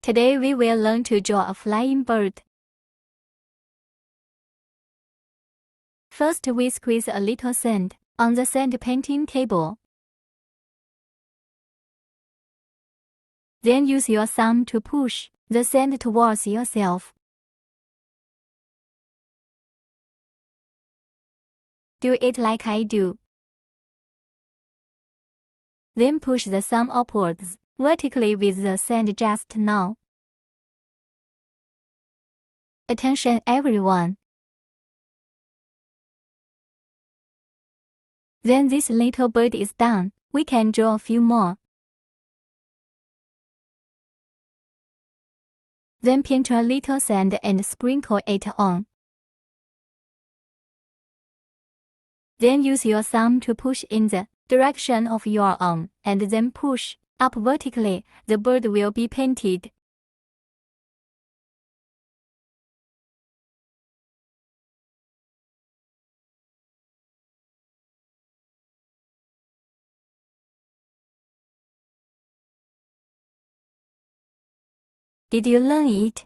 Today we will learn to draw a flying bird. First we squeeze a little sand on the sand painting table. Then use your thumb to push the sand towards yourself. Do it like I do. Then push the thumb upwards, vertically with the sand just now. Attention everyone. Then this little bird is done. We can draw a few more. Then paint a little sand and sprinkle it on. Then use your thumb to push in the direction of your arm, and then push up vertically. The bird will be painted. Did you learn it?